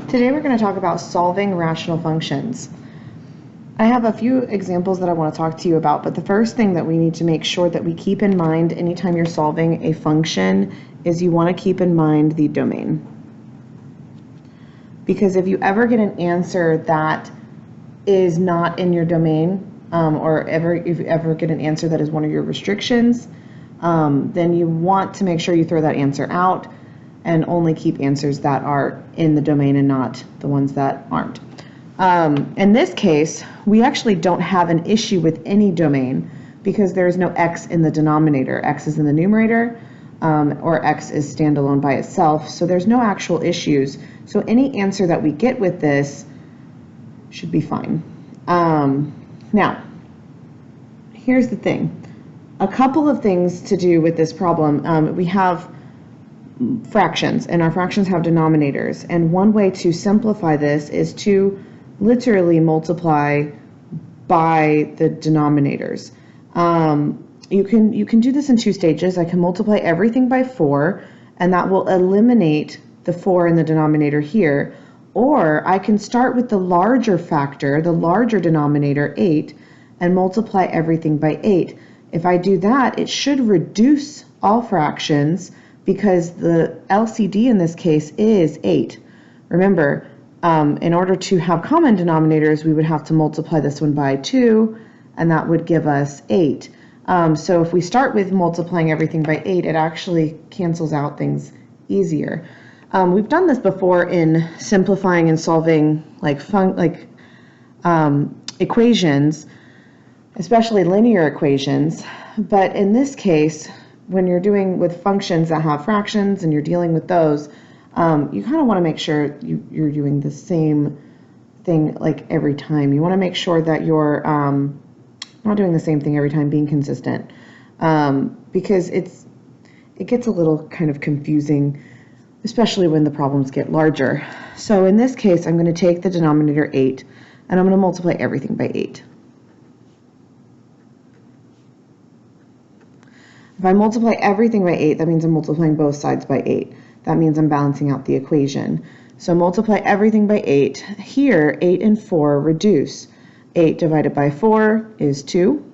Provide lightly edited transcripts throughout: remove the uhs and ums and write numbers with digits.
Today we're going to talk about solving rational functions. I have a few examples that I want to talk to you about, but the first thing that we need to make sure that we keep in mind anytime you're solving a function is you want to keep in mind the domain. Because if you ever get an answer that is not in your domain, if you ever get an answer that is one of your restrictions, then you want to make sure you throw that answer out and only keep answers that are in the domain and not the ones that aren't. In this case, we actually don't have an issue with any domain because there is no x in the denominator. X is in the numerator, or x is standalone by itself, so there's no actual issues. So any answer that we get with this should be fine. Now, here's the thing. A couple of things to do with this problem. We have fractions, and our fractions have denominators, and one way to simplify this is to literally multiply by the denominators. You can do this in two stages. I can multiply everything by 4, and that will eliminate the 4 in the denominator here, or I can start with the larger factor, the larger denominator, 8, and multiply everything by 8. If I do that, it should reduce all fractions because the LCD in this case is 8. Remember, in order to have common denominators, we would have to multiply this one by 2, and that would give us 8. So if we start with multiplying everything by 8, it actually cancels out things easier. We've done this before in simplifying and solving equations, especially linear equations, but in this case, when you're doing with functions that have fractions and you're dealing with those, you kind of want to make sure you're doing the same thing like every time. You want to make sure that you're not doing the same thing every time, being consistent, because it gets a little kind of confusing, especially when the problems get larger. So in this case, I'm going to take the denominator 8, and I'm going to multiply everything by 8. If I multiply everything by 8, that means I'm multiplying both sides by 8. That means I'm balancing out the equation. So multiply everything by 8. Here, 8 and 4 reduce. 8 divided by 4 is 2.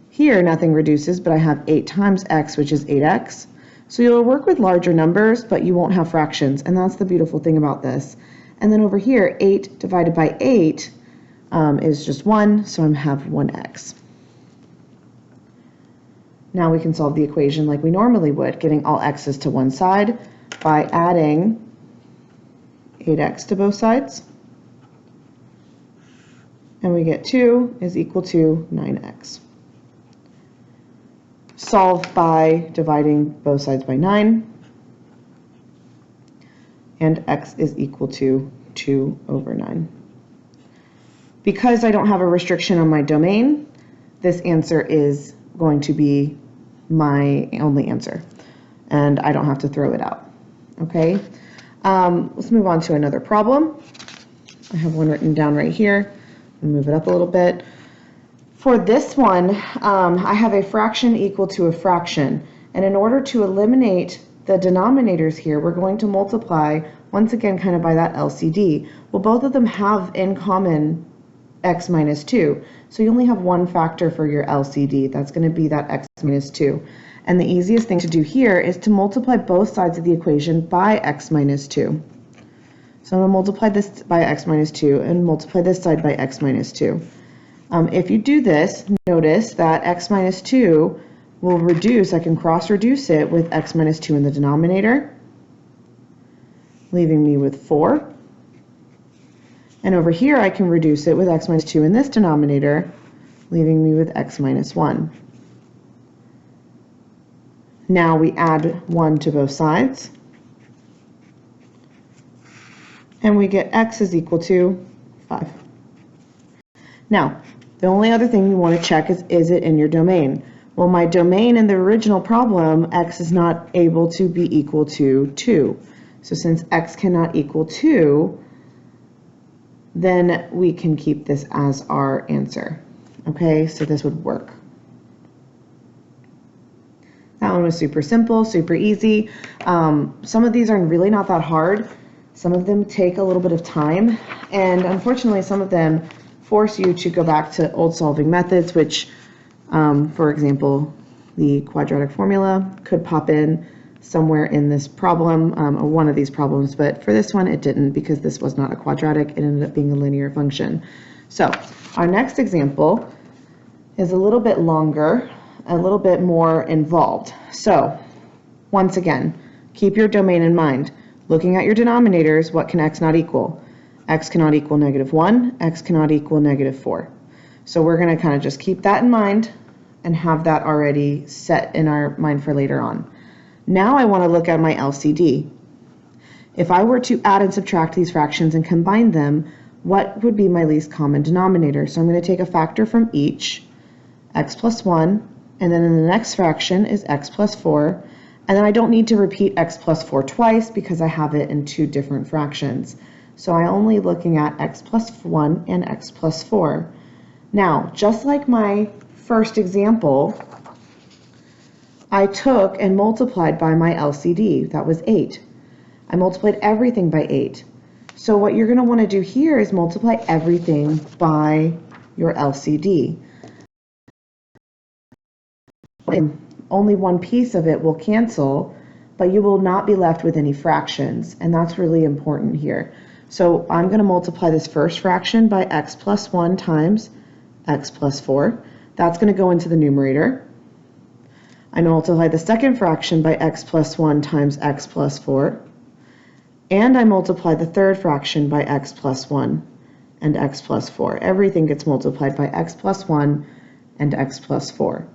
Here, nothing reduces, but I have 8 times x, which is 8x. So you'll work with larger numbers, but you won't have fractions, and that's the beautiful thing about this. And then over here, 8 divided by 8 is just 1, so I have 1x. Now we can solve the equation like we normally would, getting all x's to one side by adding 8x to both sides. And we get 2 is equal to 9x. Solve by dividing both sides by 9. And x is equal to 2 over 9. Because I don't have a restriction on my domain, this answer is going to be my only answer, and I don't have to throw it out. Okay, let's move on to another problem. I have one written down right here. I'll move it up a little bit. For this one, I have a fraction equal to a fraction, and in order to eliminate the denominators here, we're going to multiply once again kind of by that LCD. Well, both of them have in common x minus 2. So you only have one factor for your LCD. That's going to be that x minus 2. And the easiest thing to do here is to multiply both sides of the equation by x minus 2. So I'm going to multiply this by x minus 2 and multiply this side by x minus 2. If you do this, notice that x minus 2 will reduce. I can cross-reduce it with x minus 2 in the denominator, leaving me with 4. And over here, I can reduce it with x minus 2 in this denominator, leaving me with x minus 1. Now we add 1 to both sides, and we get x is equal to 5. Now, the only other thing you want to check is it in your domain? Well, my domain in the original problem, x is not able to be equal to 2. So since x cannot equal 2, then we can keep this as our answer. Okay, so this would work. That one was super simple, super easy. Some of these are really not that hard. Some of them take a little bit of time, and unfortunately some of them force you to go back to old solving methods, which, for example, the quadratic formula could pop in somewhere in this problem, or one of these problems, but for this one it didn't, because this was not a quadratic, it ended up being a linear function. So our next example is a little bit longer, a little bit more involved. So once again, keep your domain in mind. Looking at your denominators, what can x not equal? X cannot equal -1, x cannot equal -4. So we're going to kind of just keep that in mind and have that already set in our mind for later on. Now I want to look at my LCD. If I were to add and subtract these fractions and combine them, what would be my least common denominator? So I'm going to take a factor from each, x plus 1, and then in the next fraction is x plus 4, and then I don't need to repeat x plus 4 twice because I have it in two different fractions. So I'm only looking at x plus 1 and x plus 4. Now, just like my first example, I took and multiplied by my LCD. That was 8. I multiplied everything by 8. So what you're going to want to do here is multiply everything by your LCD. Only one piece of it will cancel, but you will not be left with any fractions, and that's really important here. So I'm going to multiply this first fraction by x plus 1 times x plus 4. That's going to go into the numerator. I multiply the second fraction by x plus 1 times x plus 4. And I multiply the third fraction by x plus 1 and x plus 4. Everything gets multiplied by x plus 1 and x plus 4.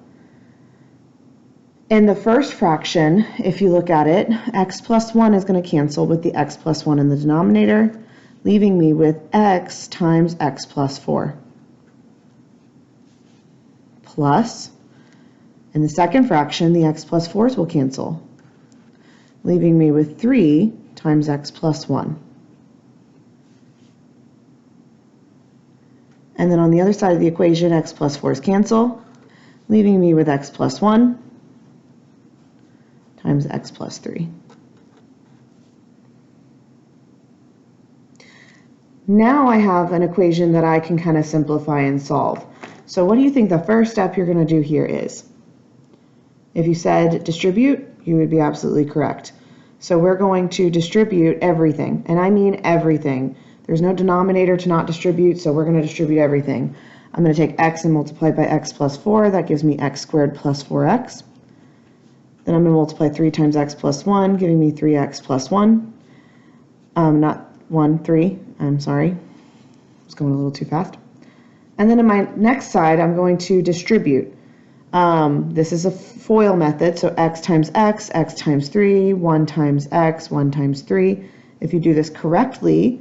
In the first fraction, if you look at it, x plus 1 is going to cancel with the x plus 1 in the denominator, leaving me with x times x plus 4. Plus, in the second fraction, the x plus 4s will cancel, leaving me with 3 times x plus 1. And then on the other side of the equation, x plus 4s cancel, leaving me with x plus 1 times x plus 3. Now I have an equation that I can kind of simplify and solve. So what do you think the first step you're going to do here is? If you said distribute, you would be absolutely correct. So we're going to distribute everything, and I mean everything. There's no denominator to not distribute, so we're going to distribute everything. I'm going to take x and multiply by x plus 4. That gives me x squared plus 4x. Then I'm going to multiply 3 times x plus 1, giving me 3x plus 1. Not 1, 3. I'm sorry. I was going a little too fast. And then in my next side, I'm going to distribute. This is a FOIL method, so x times x times 3, 1 times x, 1 times 3. If you do this correctly,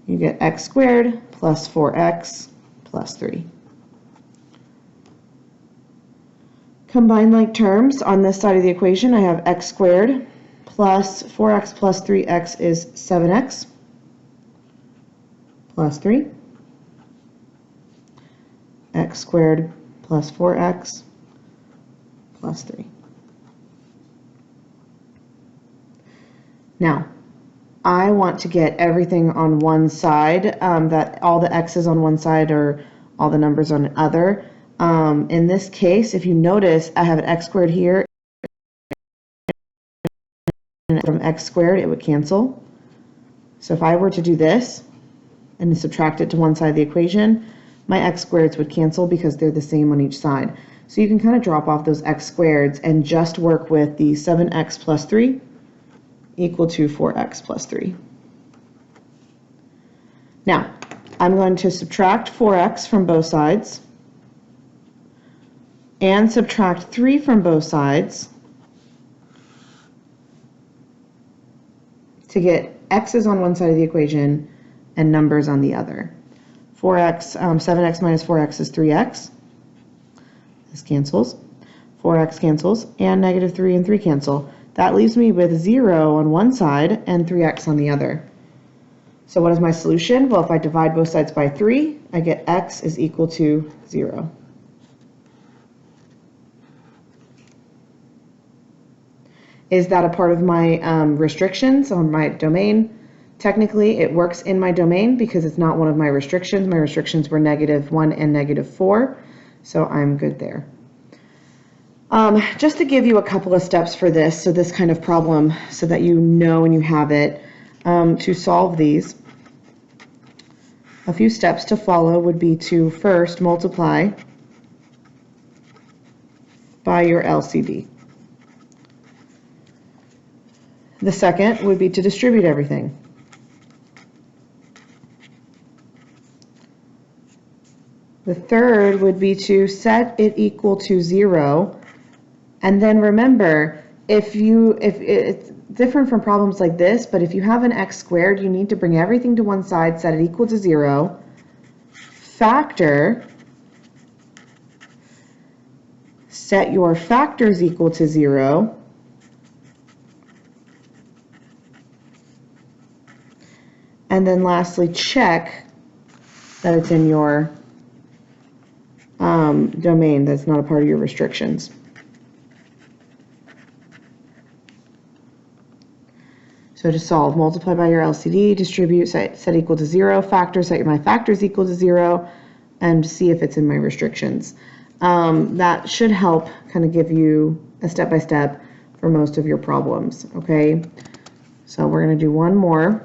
you get x squared plus 4x plus 3. Combine like terms. On this side of the equation, I have x squared plus 4x plus 3x is 7x plus 3. X squared plus 4x plus 3. Now, I want to get everything on one side, that all the x's on one side or all the numbers on the other. In this case, if you notice, I have an x squared here, and from x squared it would cancel. So if I were to do this and subtract it to one side of the equation, my x squareds would cancel because they're the same on each side. So you can kind of drop off those x squareds and just work with the 7x plus 3 equal to 4x plus 3. Now, I'm going to subtract 4x from both sides and subtract 3 from both sides to get x's on one side of the equation and numbers on the other. 7x minus 4x is 3x. This cancels. 4x cancels, and negative 3 and 3 cancel. That leaves me with 0 on one side and 3x on the other. So what is my solution? Well, if I divide both sides by 3, I get x is equal to 0. Is that a part of my restrictions on my domain? Technically, it works in my domain because it's not one of my restrictions. My restrictions were -1 and -4, so I'm good there. Just to give you a couple of steps for this, so this kind of problem, so that you know and you have it, to solve these, a few steps to follow would be to first multiply by your LCD. The second would be to distribute everything. The third would be to set it equal to 0. And then remember, if it's different from problems like this, but if you have an x squared, you need to bring everything to one side, set it equal to 0, factor, set your factors equal to 0, and then lastly check that it's in your domain, that's not a part of your restrictions. So to solve, multiply by your LCD, distribute, set equal to 0, factor, set my factors equal to 0, and see if it's in my restrictions. That should help kind of give you a step-by-step for most of your problems, okay? So we're going to do one more.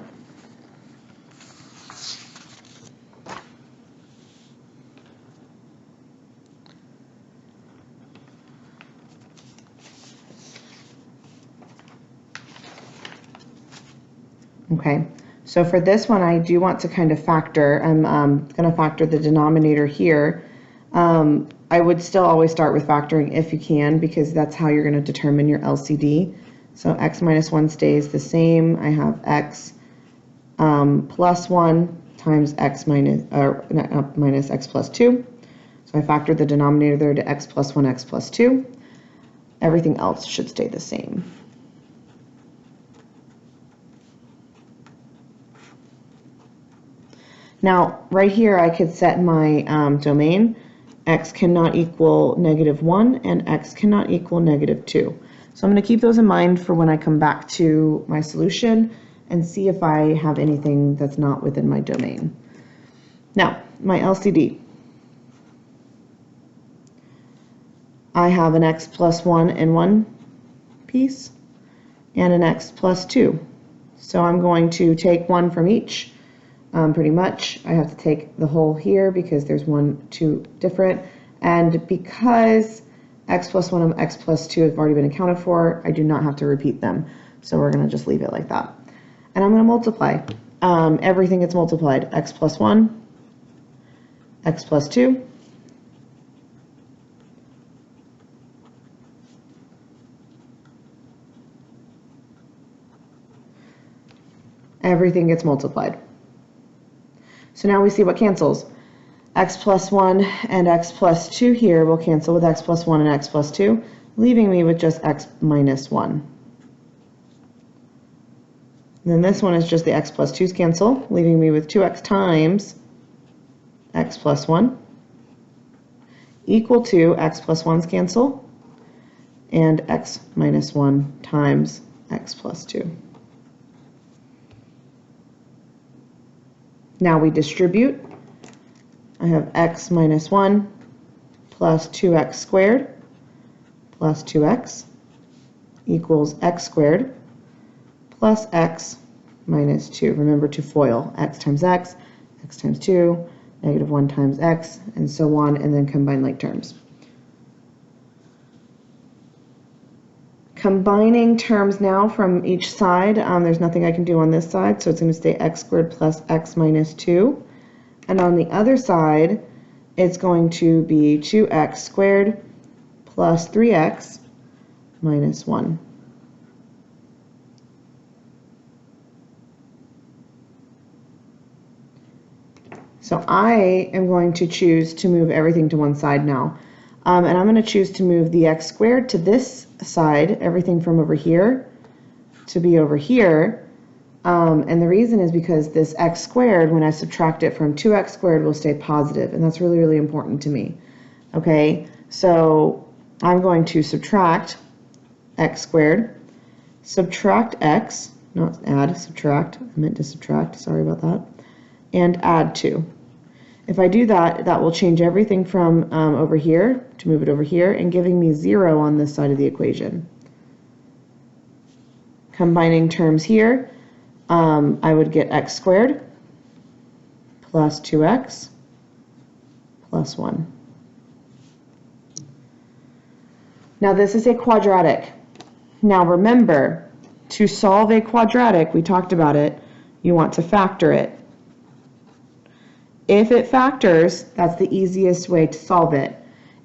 Okay, so for this one, I do want to kind of factor. I'm going to factor the denominator here. I would still always start with factoring if you can, because that's how you're going to determine your LCD. So x minus 1 stays the same. I have x plus 1 times x minus x plus 2. So I factored the denominator there to x plus 1, x plus 2. Everything else should stay the same. Now, right here, I could set my domain. X cannot equal -1 and x cannot equal -2. So I'm going to keep those in mind for when I come back to my solution and see if I have anything that's not within my domain. Now, my LCD. I have an x plus 1 in one piece and an x plus 2. So I'm going to take one from each. Pretty much, I have to take the whole here because there's 1, 2 different, and because x plus 1 and x plus 2 have already been accounted for, I do not have to repeat them. So we're going to just leave it like that. And I'm going to multiply. Everything gets multiplied. X plus 1, x plus 2, everything gets multiplied. So now we see what cancels. X plus 1 and x plus 2 here will cancel with x plus 1 and x plus 2, leaving me with just x minus 1. And then this one is just the x plus 2's cancel, leaving me with 2x times x plus 1 equal to x plus 1's cancel and x minus 1 times x plus 2. Now we distribute. I have x minus 1 plus 2x squared plus 2x equals x squared plus x minus 2. Remember to FOIL. X times x times 2, -1 times x, and so on, and then combine like terms. Combining terms now from each side, there's nothing I can do on this side, so it's going to stay x squared plus x minus 2. And on the other side, it's going to be 2x squared plus 3x minus 1. So I am going to choose to move everything to one side now. And I'm going to choose to move the x squared to this side, everything from over here to be over here. And the reason is because this x squared, when I subtract it from 2x squared, will stay positive, and that's really, really important to me. Okay, so I'm going to subtract x squared, subtract x, not add, subtract. I meant to subtract, sorry about that. And add 2. If I do that, that will change everything from over here to move it over here and giving me 0 on this side of the equation. Combining terms here, I would get x squared plus 2x plus 1. Now this is a quadratic. Now remember, to solve a quadratic, we talked about it, you want to factor it. If it factors, that's the easiest way to solve it.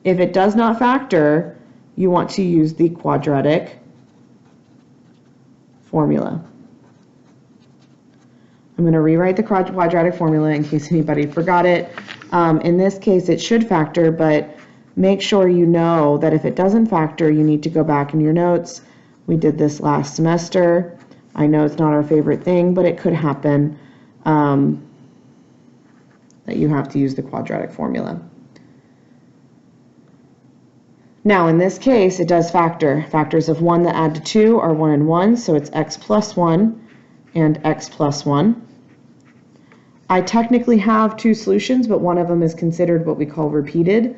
If it does not factor, you want to use the quadratic formula. I'm going to rewrite the quadratic formula in case anybody forgot it. In this case, it should factor, but make sure you know that if it doesn't factor, you need to go back in your notes. We did this last semester. I know it's not our favorite thing, but it could happen that you have to use the quadratic formula. Now, in this case, it does factor. Factors of 1 that add to 2 are 1 and 1, so it's x plus 1 and x plus 1. I technically have 2 solutions, but one of them is considered what we call repeated.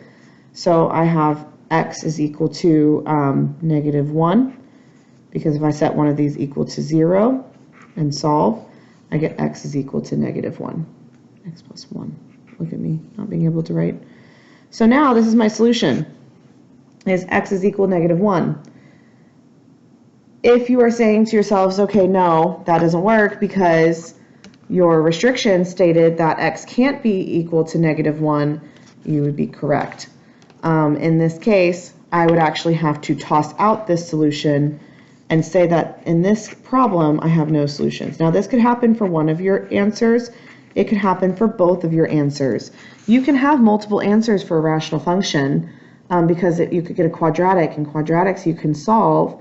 So I have x is equal to -1, because if I set one of these equal to 0 and solve, I get x is equal to -1, x plus 1. Look at me not being able to write. So now this is my solution, is x is equal to -1. If you are saying to yourselves, okay, no, that doesn't work because your restriction stated that x can't be equal to -1, you would be correct. In this case, I would actually have to toss out this solution and say that in this problem, I have no solutions. Now, this could happen for one of your answers. It could happen for both of your answers. You can have multiple answers for a rational function because you could get a quadratic. In quadratics, you can solve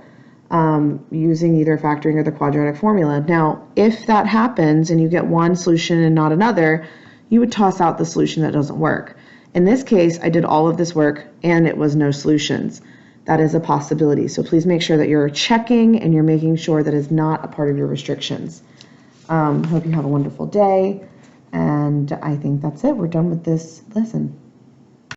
using either factoring or the quadratic formula. Now, if that happens and you get one solution and not another, you would toss out the solution that doesn't work. In this case, I did all of this work and it was no solutions. That is a possibility. So please make sure that you're checking and you're making sure that is not a part of your restrictions. Hope you have a wonderful day. And I think that's it. We're done with this lesson.